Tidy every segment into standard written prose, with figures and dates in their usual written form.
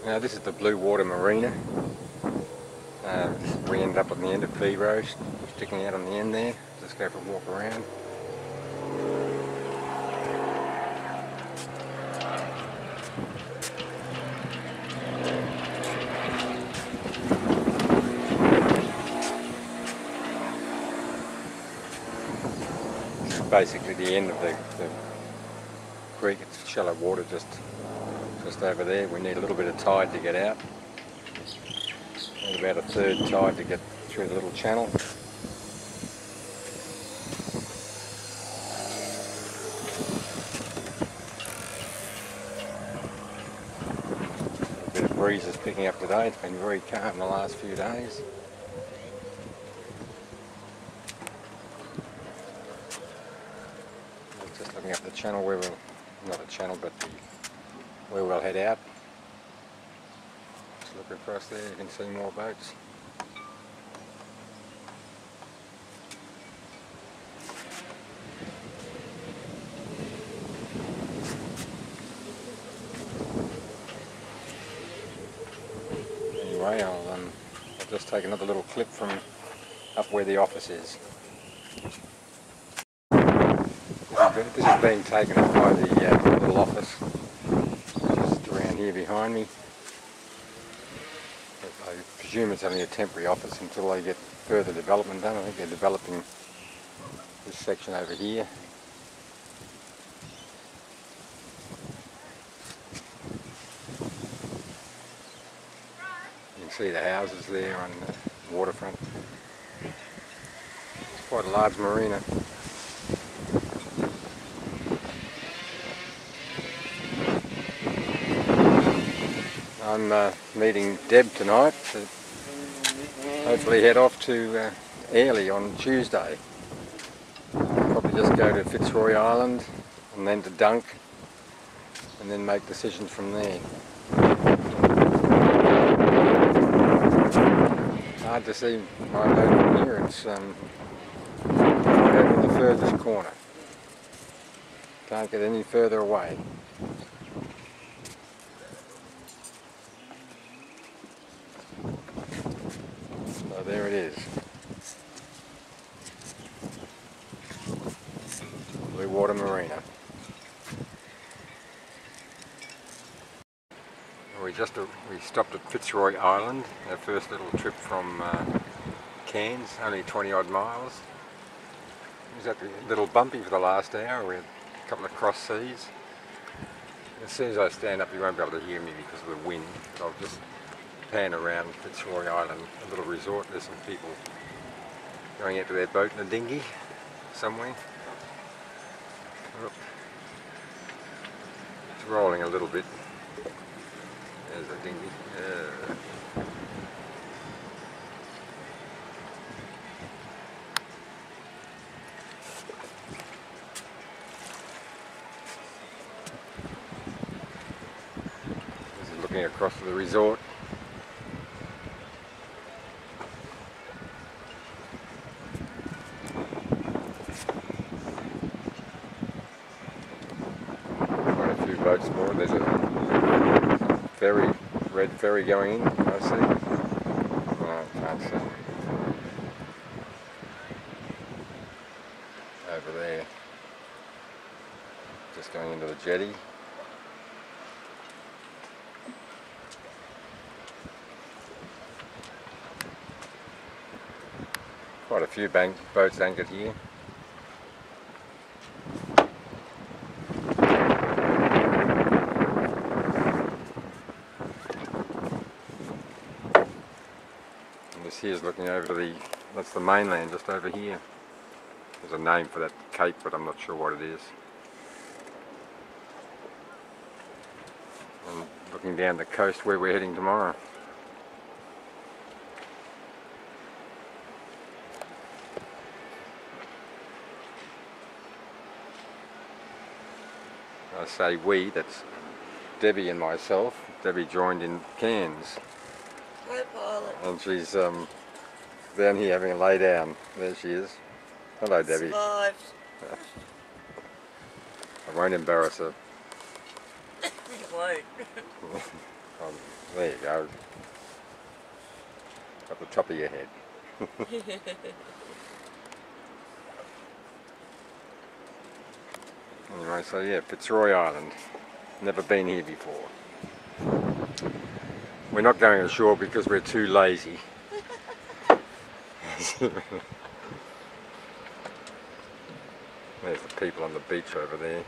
Now this is the Blue Water Marina. We end up on the end of B Road, sticking out on the end there. Let's go for a walk around. This is basically the end of the creek. It's shallow water just over there. We need a little bit of tide to get out. Need about a third tide to get through the little channel. A bit of breeze is picking up today. It's been very calm the last few days. Just looking up the channel where we'll, not the channel, but where we'll head out. Just look across there, you can see more boats. Anyway, I'll just take another little clip from up where the office is. This is being taken up by the little office just around here behind me. I presume it's only a temporary office until they get further development done. I think they're developing this section over here. You can see the houses there on the waterfront. It's quite a large marina. I'm meeting Deb tonight to hopefully head off to Airlie on Tuesday. Probably just go to Fitzroy Island and then to Dunk and then make decisions from there. Hard to see my boat from here. It's over in the furthest corner. Can't get any further away. So there it is. Blue Water Marina. We stopped at Fitzroy Island, our first little trip from Cairns, only 20 odd miles. It was a little bumpy for the last hour. We had a couple of cross seas. As soon as I stand up you won't be able to hear me because of the wind. I'll just pan around Fitzroy Island, a little resort. There's some people going out to their boat in a dinghy somewhere. It's rolling a little bit. There's a dinghy. This is looking across to the resort. Boats more. There's a ferry, red ferry going in. Can I see? No, I can't see. Over there. Just going into the jetty. Quite a few boats anchored here. This here's looking over the, that's the mainland just over here. There's a name for that cape, but I'm not sure what it is. And looking down the coast where we're heading tomorrow. I say we, that's Debbie and myself. Debbie joined in Cairns. Hi, Pilot. And she's down here having a lay down. There she is. Hello, Debbie. Survived. I won't embarrass her. You won't. I'll There you go. At the top of your head. Anyway, so yeah, Fitzroy Island. Never been here before. We're not going ashore because we're too lazy. There's the people on the beach over there.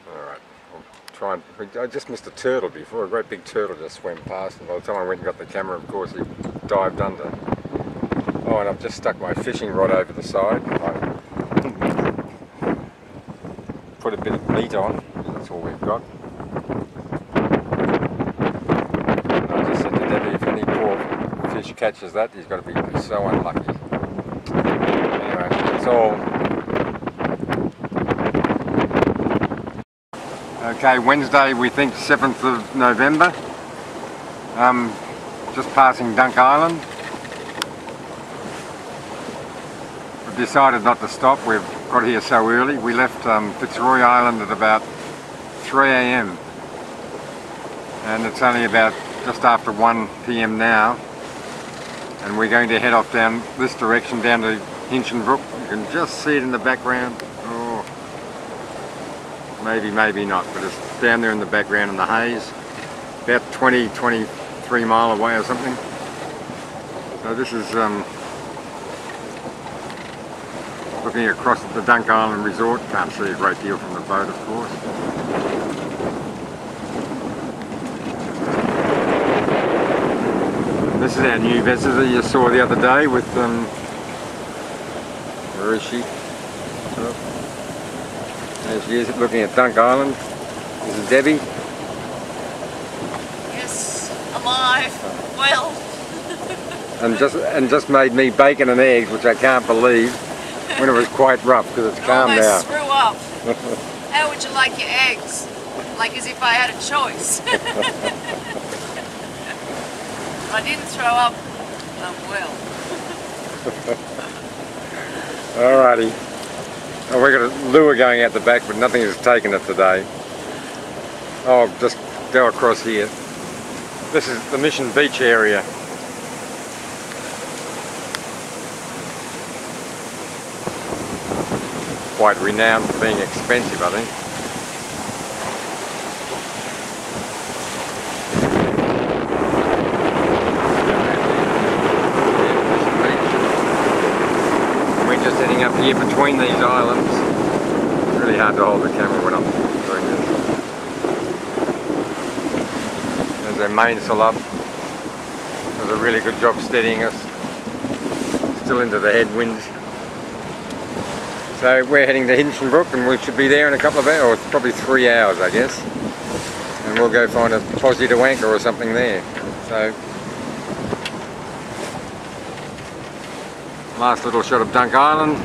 Alright, I'll try and... I just missed a turtle before. A great big turtle just swam past, and by the time I went and got the camera, of course, he dived under. Oh, and I've just stuck my fishing rod over the side. I put a bit of meat on, that's all we've got. I just said to Debbie, if any poor fish catches that, he's got to be so unlucky. Anyway, that's all. Okay, Wednesday, we think 7th of November. Just passing Dunk Island. We've decided not to stop. We've got here so early. We left Fitzroy Island at about 3 AM and it's only about just after 1 PM now, and we're going to head off down this direction down to Hinchinbrook. You can just see it in the background. Oh, maybe not, but it's down there in the background in the haze, about 23 mile away or something. So this is looking across at the Dunk Island Resort. Can't see a great deal from the boat, of course. This is our new visitor you saw the other day with, where is she? Oh. There she is, looking at Dunk Island. This is Debbie. Yes, alive, well. and just made me bacon and eggs, which I can't believe, when it was quite rough, because it's calm now. Almost threw up. How would you like your eggs? Like as if I had a choice. If I didn't throw up, I'm well. Alrighty. Oh, we've got a lure going out the back, but nothing has taken it today. Oh, just go across here. This is the Mission Beach area. Quite renowned for being expensive, I think. We're just heading up here between these islands. It's really hard to hold the camera when I'm doing this. There's our mainsail up. Does a really good job steadying us. Still into the headwinds. So we're heading to Hinchinbrook and we should be there in a couple of hours, or probably 3 hours I guess. And we'll go find a posse to anchor or something there. So, last little shot of Dunk Island.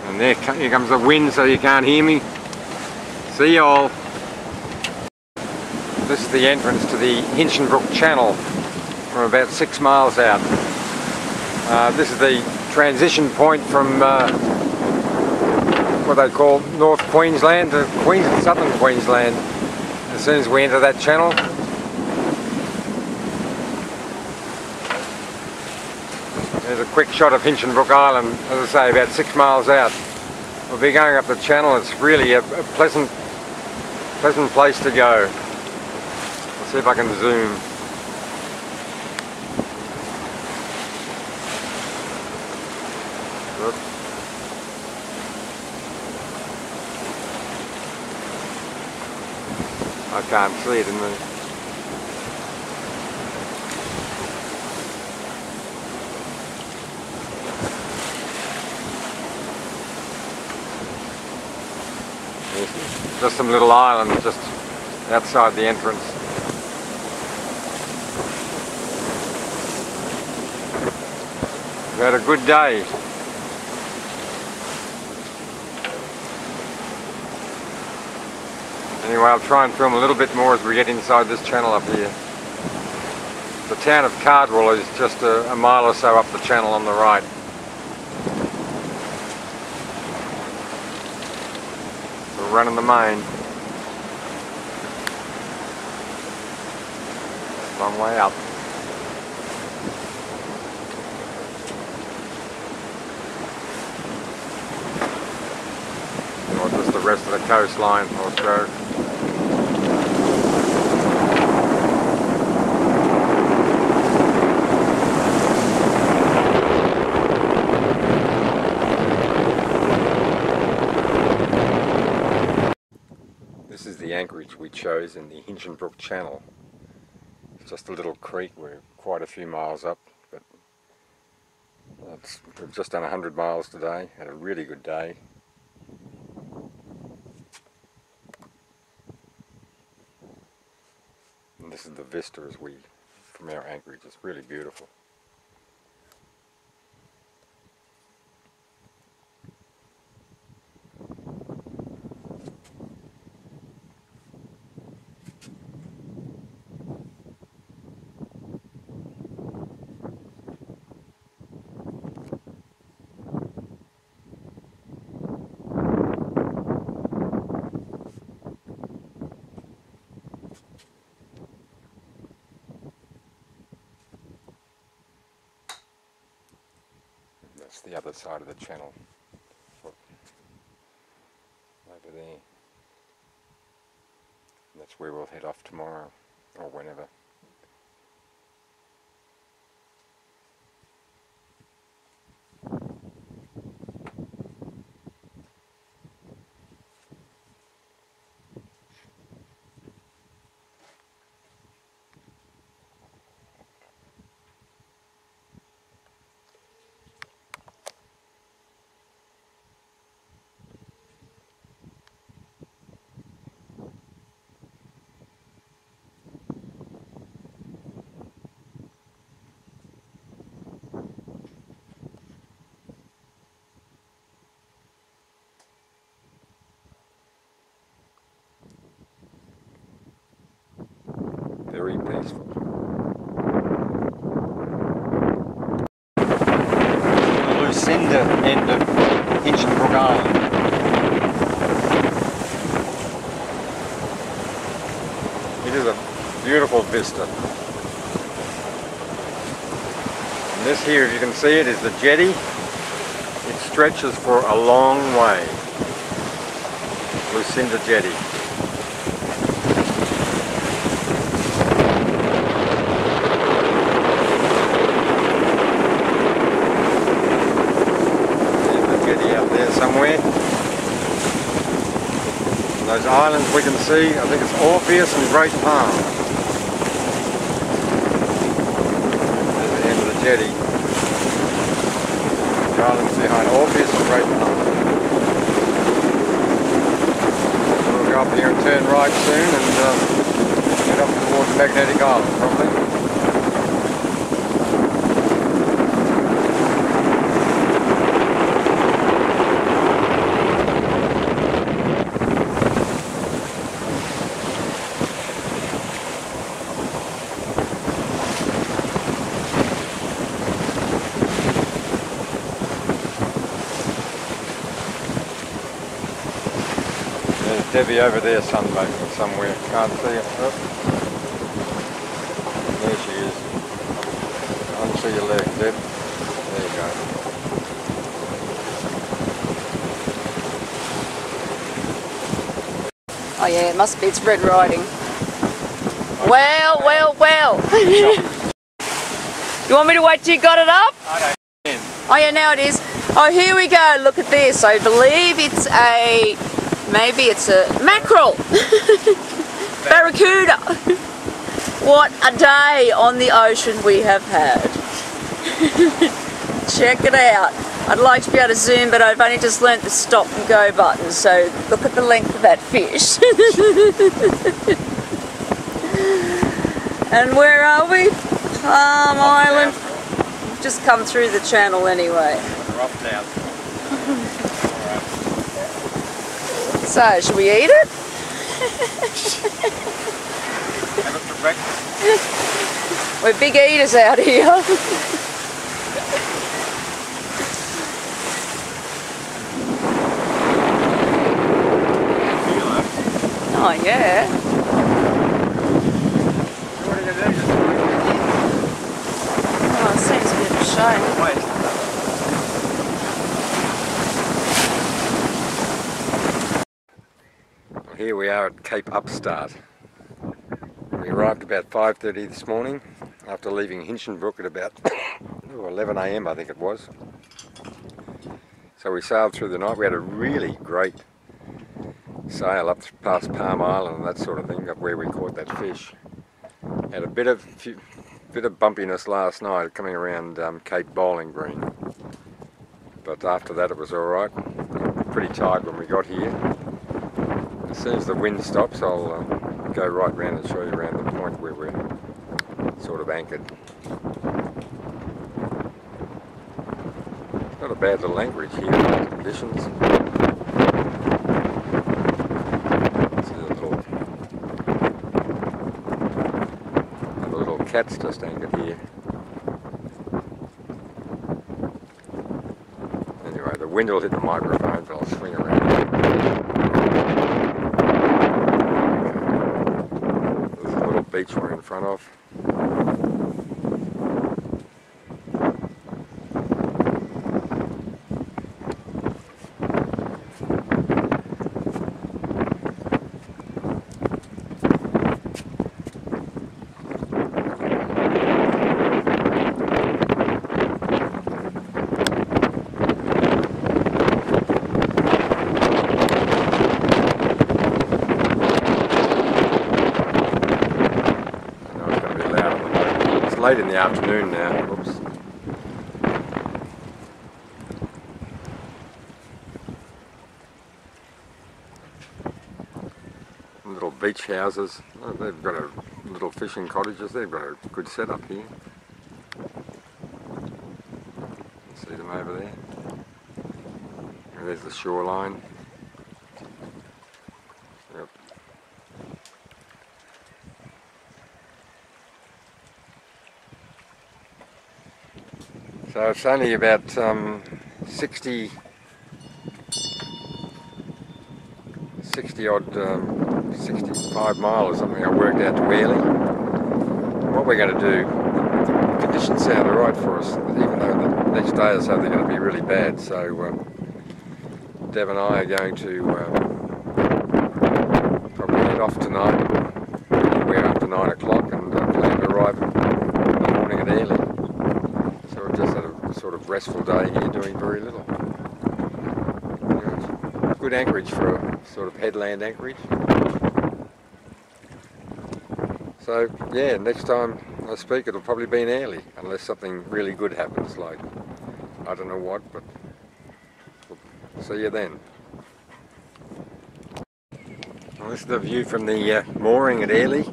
And there, here comes the wind so you can't hear me. See you all. This is the entrance to the Hinchinbrook Channel. From about 6 miles out. This is the transition point from what they call North Queensland to Southern Queensland. As soon as we enter that channel, there's a quick shot of Hinchinbrook Island, as I say, about 6 miles out. We'll be going up the channel. It's really a pleasant place to go. Let's see if I can zoom. I can't see it in the... Just some little island just outside the entrance. We've had a good day. Anyway, I'll try and film a little bit more as we get inside this channel up here. The town of Cardwell is just a mile or so up the channel on the right. We're running the main. Long way up. Or just the rest of the coastline, North Road. This is the anchorage we chose in the Hinchinbrook Channel. It's just a little creek. We're quite a few miles up, but we've just done 100 miles today. Had a really good day. And this is the vista from our anchorage. It's really beautiful. That's the other side of the channel, over there. And that's where we'll head off tomorrow, or whenever. Very peaceful. The Lucinda end of Hinchinbrook Island. It is a beautiful vista. And this here, if you can see it, is the jetty. It stretches for a long way. Lucinda Jetty. Somewhere. And those islands we can see, I think it's Orpheus and Great Palm. There's the end of the jetty. The islands behind Orpheus and Great Palm. We'll go up here and turn right soon and head up towards Magnetic Island probably. Debbie over there sunbaking somewhere, can't see her. Oh. There she is. Can't see your legs, Deb. There you go. Oh yeah, it must be, it's Red Riding. Well. You want me to wait till you got it up? I don't know. Oh yeah, now it is. Oh, here we go, look at this. I believe it's maybe it's a mackerel. Barracuda. What a day on the ocean we have had. Check it out. I'd like to be able to zoom, but I've only just learnt the stop and go button, so look at the length of that fish. And where are we? Palm Island. We've just come through the channel anyway. Rough down. So, should we eat it? Have it for breakfast. We're big eaters out here. Oh yeah. Oh, it seems a bit of a shame. Here we are at Cape Upstart. We arrived about 5:30 this morning after leaving Hinchinbrook at about 11 AM I think it was. So we sailed through the night. We had a really great sail up past Palm Island and that sort of thing, up where we caught that fish. Had a bit of bumpiness last night coming around Cape Bowling Green, but after that it was alright. Pretty tight when we got here. As soon as the wind stops I'll go right round and show you around the point where we're sort of anchored. Not a bad little anchorage here in those conditions. See the little cat's just anchored here. Anyway, the wind will hit the microphone, but I'll swing around. There's a little beach we're in front of. Late in the afternoon now. Oops. Little beach houses. Oh, they've got little fishing cottages. They've got a good setup here. See them over there. And there's the shoreline. Yep. So it's only about 60 odd, 65 mile or something I worked out to Airlie. What we're going to do, the conditions sound alright for us, even though the next day or so they're going to be really bad. So Deb and I are going to probably head off tonight, anywhere after 9 o'clock, and plan to arrive in the morning at Airlie. So we've just had a sort of restful day here doing very little. Good anchorage for a sort of headland anchorage. So yeah, next time I speak it'll probably be in Airlie, unless something really good happens, like I don't know what, but we'll see you then. Well, this is the view from the mooring at Airlie.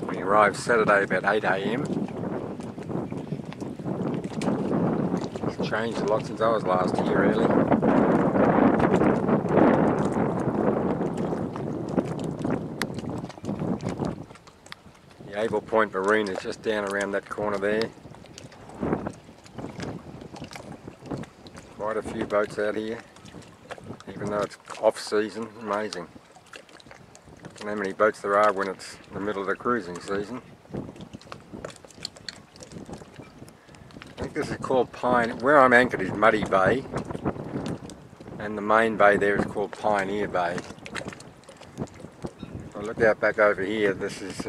We arrived Saturday about 8 AM. Changed a lot since I was last here, really. The Able Point Marine is just down around that corner there. Quite a few boats out here, even though it's off season. Amazing. I don't know how many boats there are when it's the middle of the cruising season. I think this is called Pine. Where I'm anchored is Muddy Bay, and the main bay there is called Pioneer Bay. If I look out back over here, this is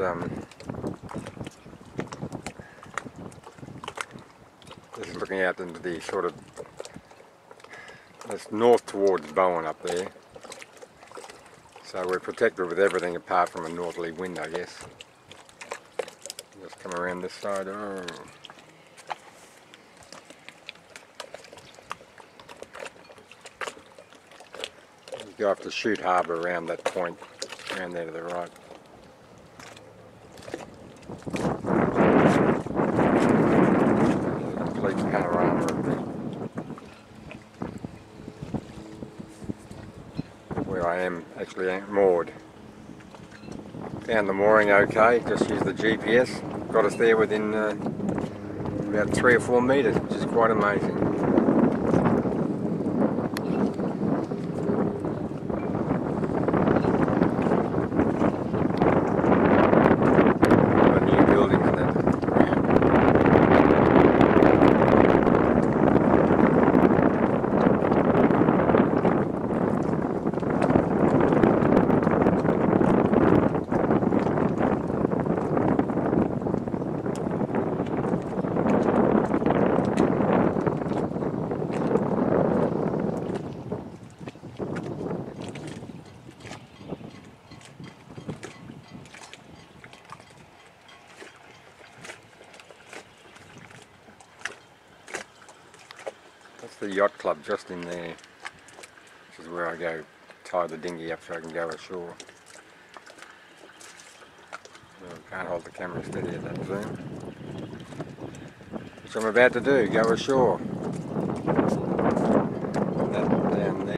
looking out into the sort of, it's north towards Bowen up there. So we're protected with everything apart from a northerly wind, I guess. Just come around this side. Oh. You go off to Chute Harbour around that point, around there to the right. Complete panorama of where I am actually moored. Found the mooring okay, just use the GPS. got us there within about 3 or 4 metres, which is quite amazing. A new building and that. That's the yacht club just in there, which is where I go tie the dinghy up so I can go ashore. Well, I can't hold the camera steady at that zoom. Which I'm about to do, go ashore.